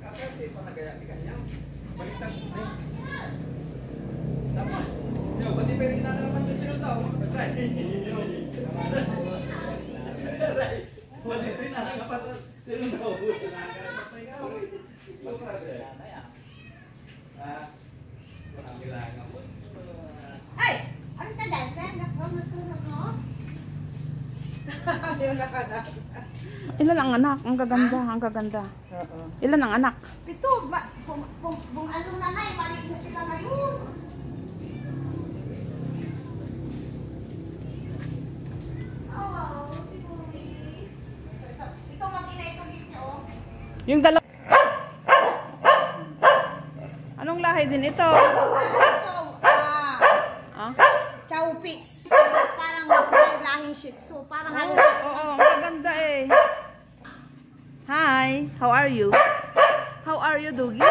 Kakati pa na kaya kanya. Baliktad din. Tapos, yo, pati pa rin nalaman ko sino daw. Try. Pati rin nalaman ko sino daw. Ay! Alis ka dyan, friend. Nagpamagkulog mo? Yung nakanak. Ilan ang anak? Ang gaganda, ang gaganda. Ilan ang anak? Ito, kung ano na nga, maliit na sila ngayon. Oh, si Bumi. Ito, mag-ina ito dito. Yung dalawa. Anong lahi din ito? Ito, Ah? Chow Pix. Parang lahing Shih Tzu. Parang ano. Oo, ang gaganda eh. Hi, how are you? How are you, Doogie?